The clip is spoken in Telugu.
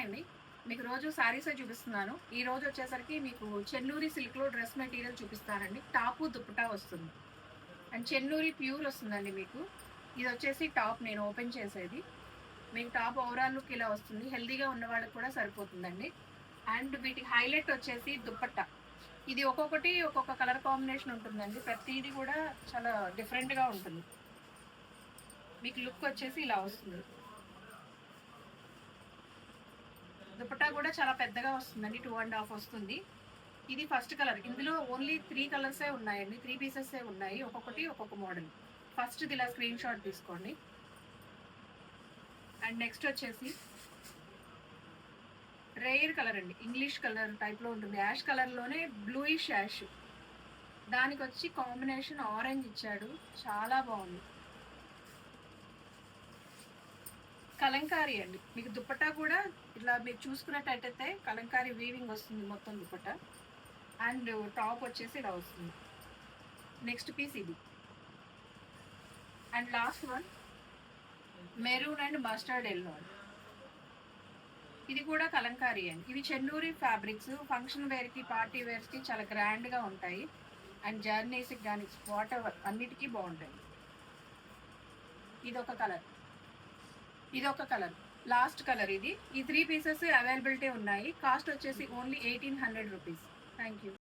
హాయ్ అండి. మీకు రోజు శారీసే చూపిస్తున్నాను. ఈ రోజు వచ్చేసరికి మీకు చెన్నూరి సిల్క్‌లో డ్రెస్ మెటీరియల్ చూపిస్తానండి. టాపు, దుపట్టా వస్తుంది. అండ్ చెన్నూరి ప్యూర్ వస్తుందండి మీకు. ఇదొచ్చేసి టాప్ నేను ఓపెన్ చేసేది. మీకు టాప్ ఓవరాల్ లుక్ ఇలా వస్తుంది. హెల్తీగా ఉన్న వాళ్ళకి కూడా సరిపోతుందండి. అండ్ వీటి హైలైట్ వచ్చేసి దుపట్టా. ఇది ఒక్కొక్కటి ఒక్కొక్క కలర్ కాంబినేషన్ ఉంటుందండి. ప్రతీది కూడా చాలా డిఫరెంట్‌గా ఉంటుంది. మీకు లుక్ వచ్చేసి ఇలా వస్తుంది. దుపట్టా కూడా చాలా పెద్దగా వస్తుందండి. 2 ½ వస్తుంది. ఇది ఫస్ట్ కలర్. ఇందులో ఓన్లీ 3 కలర్సే ఉన్నాయండి. 3 పీసెసే ఉన్నాయి. ఒక్కొక్కటి ఒక్కొక్క మోడల్. ఫస్ట్‌ది ఇలా స్క్రీన్ షాట్ తీసుకోండి. అండ్ నెక్స్ట్ వచ్చేసి రేర్ కలర్ అండి. ఇంగ్లీష్ కలర్ టైప్‌లో ఉంటుంది. యాష్ కలర్‌లోనే బ్లూయిష్ యాష్. దానికొచ్చి కాంబినేషన్ ఆరెంజ్ ఇచ్చాడు. చాలా బాగుంది. కలంకారీ అండి. మీకు దుపట్టా కూడా ఇట్లా మీరు చూసుకున్నట్టయితే కలంకారీ వీవింగ్ వస్తుంది మొత్తం దుపట్టా. అండ్ టాప్ వచ్చేసి ఇలా వస్తుంది. నెక్స్ట్ పీస్ ఇది. And last one maroon and mustard yellow. ఇది కూడా కలంకారీ అండి. ఇవి చెన్నూరి ఫ్యాబ్రిక్స్. ఫంక్షన్ వేర్కి, పార్టీ వేర్స్కి చాలా గ్రాండ్గా ఉంటాయి. అండ్ జర్నీస్కి కానీ వాట్ ఎవర్ అన్నిటికీ బాగుంటాయి. ఇదొక కలర్, ఇదొక కలర్, లాస్ట్ కలర్ ఇది. ఈ 3 పీసెస్ అవైలబిలిటీ ఉన్నాయి. కాస్ట్ వచ్చేసి ఓన్లీ 1800 రూపీస్. Thank you.